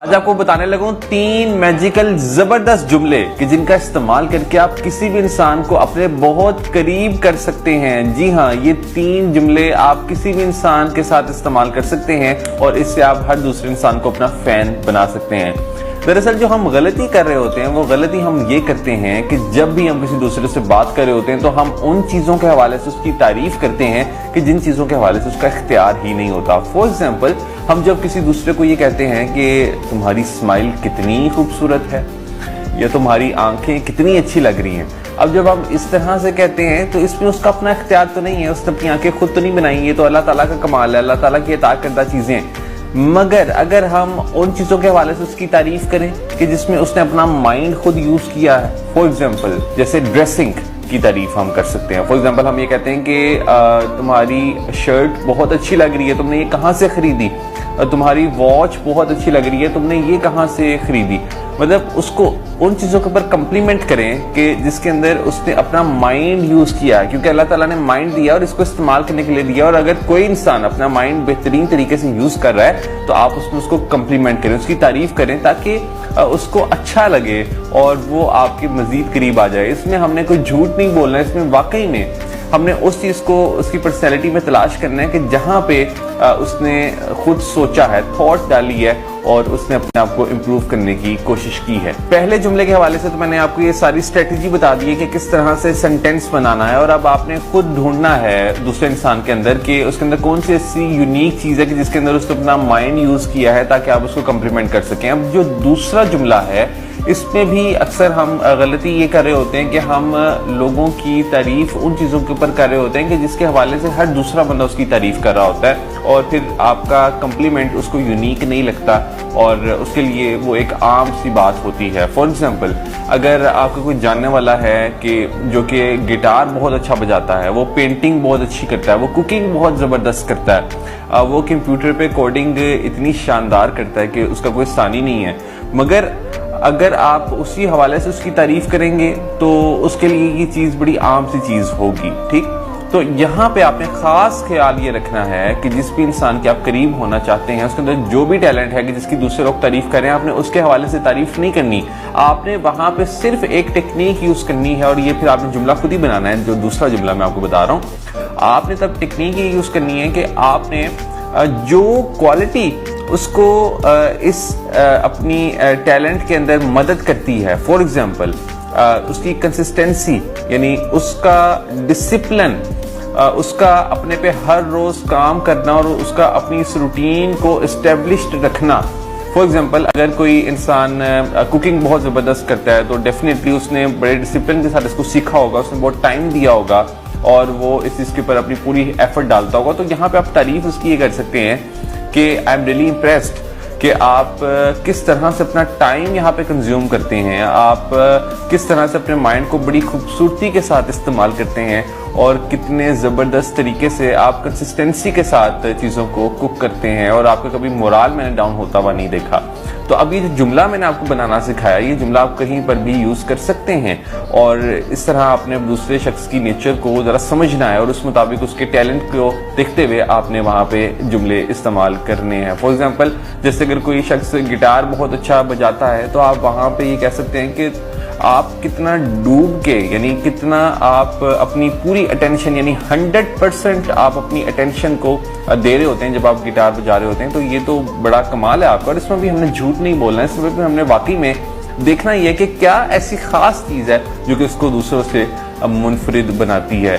आज आपको बताने लगा हूं 3 मैजिकल जबरदस्त जुमले कि जिनका इस्तेमाल करके आप किसी भी इंसान को अपने बहुत करीब कर सकते हैं। जी हाँ, ये 3 जुमले आप किसी भी इंसान के साथ इस्तेमाल कर सकते हैं और इससे आप हर दूसरे इंसान को अपना फैन बना सकते हैं। दरअसल जो हम गलती कर रहे होते हैं वो गलती हम ये करते हैं कि जब भी हम किसी दूसरे से बात कर रहे होते हैं तो हम उन चीजों के हवाले से उसकी तारीफ करते हैं कि जिन चीजों के हवाले से उसका इख्तियार ही नहीं होता। फॉर एग्जाम्पल, हम जब किसी दूसरे को ये कहते हैं कि तुम्हारी स्माइल कितनी खूबसूरत है या तुम्हारी आंखें कितनी अच्छी लग रही हैं, अब जब हम इस तरह से कहते हैं तो इसमें उसका अपना इख्तियार तो नहीं है, उसने अपनी आंखें खुद तो नहीं बनाई, ये तो अल्लाह ताला का कमाल है, अल्लाह ताला की अता करदा चीजें। मगर अगर हम उन चीजों के हवाले से उसकी तारीफ करें कि जिसमें उसने अपना माइंड खुद यूज किया है, फॉर एग्जाम्पल जैसे ड्रेसिंग की तारीफ हम कर सकते हैं। फॉर एग्जाम्पल हम ये कहते हैं कि तुम्हारी शर्ट बहुत अच्छी लग रही है, तुमने ये कहाँ से खरीदी, तुम्हारी वॉच बहुत अच्छी लग रही है, तुमने ये कहाँ से खरीदी। मतलब उसको उन चीजों के ऊपर कम्प्लीमेंट करें कि जिसके अंदर उसने अपना माइंड यूज किया, क्योंकि अल्लाह ताला ने माइंड दिया और इसको इस्तेमाल करने के लिए दिया। और अगर कोई इंसान अपना माइंड बेहतरीन तरीके से यूज कर रहा है तो आप उसमें उसको कम्प्लीमेंट करें, उसकी तारीफ करें ताकि उसको अच्छा लगे और वो आपके मजीद करीब आ जाए। इसमें हमने कोई झूठ नहीं बोलना है, इसमें वाकई में हमने उस चीज को उसकी पर्सनैलिटी में तलाश करना है कि जहां पे उसने खुद सोचा है, थॉट डाली है और उसने अपने आप को इम्प्रूव करने की कोशिश की है। पहले जुमले के हवाले से तो मैंने आपको ये सारी स्ट्रेटेजी बता दी है कि किस तरह से सेंटेंस बनाना है, और अब आपने खुद ढूंढना है दूसरे इंसान के अंदर कि उसके अंदर कौन सी ऐसी यूनिक चीज है कि जिसके अंदर उसने अपना माइंड यूज किया है ताकि आप उसको कम्प्लीमेंट कर सकें। अब जो दूसरा जुमला है इसमें भी अक्सर हम गलती ये कर रहे होते हैं कि हम लोगों की तारीफ उन चीजों के ऊपर कर रहे होते हैं कि जिसके हवाले से हर दूसरा बंदा उसकी तारीफ कर रहा होता है और फिर आपका कम्प्लीमेंट उसको यूनिक नहीं लगता और उसके लिए वो एक आम सी बात होती है। फॉर एग्जाम्पल, अगर आपका कोई जानने वाला है कि जो कि गिटार बहुत अच्छा बजाता है, वो पेंटिंग बहुत अच्छी करता है, वो कुकिंग बहुत जबरदस्त करता है, वो कंप्यूटर पे कोडिंग इतनी शानदार करता है कि उसका कोई सानी नहीं है, मगर अगर आप उसी हवाले से उसकी तारीफ करेंगे तो उसके लिए ये चीज बड़ी आम सी चीज होगी। ठीक, तो यहाँ पे आपने खास ख्याल ये रखना है कि जिस भी इंसान के आप करीब होना चाहते हैं उसके अंदर जो भी टैलेंट है कि जिसकी दूसरे लोग तारीफ करें, आपने उसके हवाले से तारीफ नहीं करनी, आपने वहां पे सिर्फ एक टेक्निक यूज करनी है। और ये फिर आपने जुमला खुद ही बनाना है, जो दूसरा जुमला मैं आपको बता रहा हूँ। आपने तब टेक्निक ये यूज करनी है कि आपने जो क्वालिटी उसको इस अपनी टैलेंट के अंदर मदद करती है, फॉर एग्जाम्पल उसकी कंसिस्टेंसी यानी उसका डिसिप्लिन, उसका अपने पे हर रोज काम करना और उसका अपनी इस रूटीन को एस्टेब्लिश्ड रखना। फॉर एग्जाम्पल, अगर कोई इंसान कुकिंग बहुत जबरदस्त करता है तो डेफिनेटली उसने बड़े डिसिप्लिन के साथ इसको सीखा होगा, उसने बहुत टाइम दिया होगा और वो इस चीज के ऊपर अपनी पूरी एफर्ट डालता होगा। तो यहाँ पे आप तारीफ उसकी ये कर सकते हैं कि आई एम रियली इम्प्रेस्ड कि आप किस तरह से अपना टाइम यहाँ पे कंज्यूम करते हैं, आप किस तरह से अपने माइंड को बड़ी खूबसूरती के साथ इस्तेमाल करते हैं और कितने ज़बरदस्त तरीके से आप कंसिस्टेंसी के साथ चीज़ों को कुक करते हैं और आपका कभी मोराल मैंने डाउन होता हुआ नहीं देखा। तो अब ये जो जुमला मैंने आपको बनाना सिखाया, ये जुमला आप कहीं पर भी यूज़ कर सकते हैं और इस तरह आपने दूसरे शख्स की नेचर को ज़रा समझना है और उस मुताबिक उसके टैलेंट को देखते हुए आपने वहाँ पे जुमले इस्तेमाल करने हैं। फॉर एग्जाम्पल, जैसे अगर कोई शख्स गिटार बहुत अच्छा बजाता है तो आप वहाँ पे ये कह सकते हैं कि आप कितना डूब के, यानी कितना आप अपनी पूरी अटेंशन यानी 100% आप अपनी अटेंशन को दे रहे होते हैं जब आप गिटार बजा रहे होते हैं। तो ये तो बड़ा कमाल है आपका, और इसमें भी हमने झूठ नहीं बोलना है, इसमें भी हमने वाकई में देखना ही है कि क्या ऐसी खास चीज है जो कि उसको दूसरों से मुनफरिद बनाती है।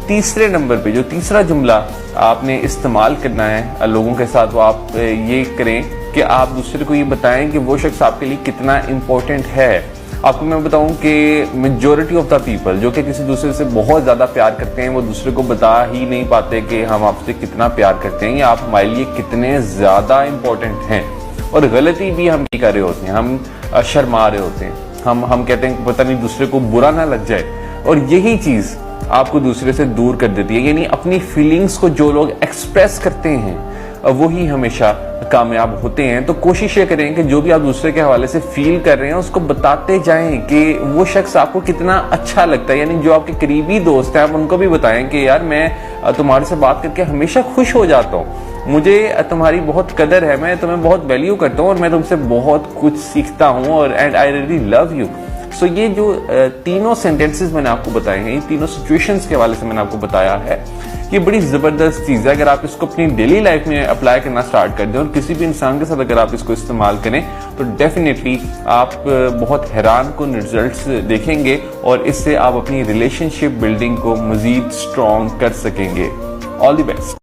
तीसरे नंबर पे जो तीसरा जुमला आपने इस्तेमाल करना है लोगों के साथ, वो आप ये करें कि आप दूसरे को ये बताएं कि वो शख्स आपके लिए कितना इम्पोर्टेंट है। आपको मैं बताऊं कि मेजॉरिटी ऑफ द पीपल जो कि किसी दूसरे से बहुत ज्यादा प्यार करते हैं वो दूसरे को बता ही नहीं पाते कि हम आपसे कितना प्यार करते हैं या आप हमारे लिए कितने ज्यादा इम्पोर्टेंट हैं। और गलती भी हम कर रहे होते हैं, हम शर्मा रहे होते हैं, हम कहते हैं पता नहीं दूसरे को बुरा ना लग जाए, और यही चीज आपको दूसरे से दूर कर देती है। यानी अपनी फीलिंग्स को जो लोग एक्सप्रेस करते हैं वही हमेशा कामयाब होते हैं। तो कोशिश ये करें कि जो भी आप दूसरे के हवाले से फील कर रहे हैं उसको बताते जाएं कि वो शख्स आपको कितना अच्छा लगता है। यानी जो आपके करीबी दोस्त हैं आप उनको भी बताएं कि यार मैं तुम्हारे से बात करके हमेशा खुश हो जाता हूँ, मुझे तुम्हारी बहुत कदर है, मैं तुम्हें बहुत वैल्यू करता हूँ और मैं तुमसे बहुत कुछ सीखता हूँ और and I really love you. So ये जो तीनों सेंटेंसेस मैंने आपको बताए हैं, ये तीनों सिचुएशंस के हवाले से मैंने आपको बताया है, ये बड़ी ज़बरदस्त चीज़ है। अगर आप इसको अपनी डेली लाइफ में अप्लाई करना स्टार्ट कर दें और किसी भी इंसान के साथ अगर आप इसको इस्तेमाल करें तो डेफिनेटली आप बहुत हैरान कुन रिजल्ट्स देखेंगे और इससे आप अपनी रिलेशनशिप बिल्डिंग को मज़ीद स्ट्रॉन्ग कर सकेंगे। All the best.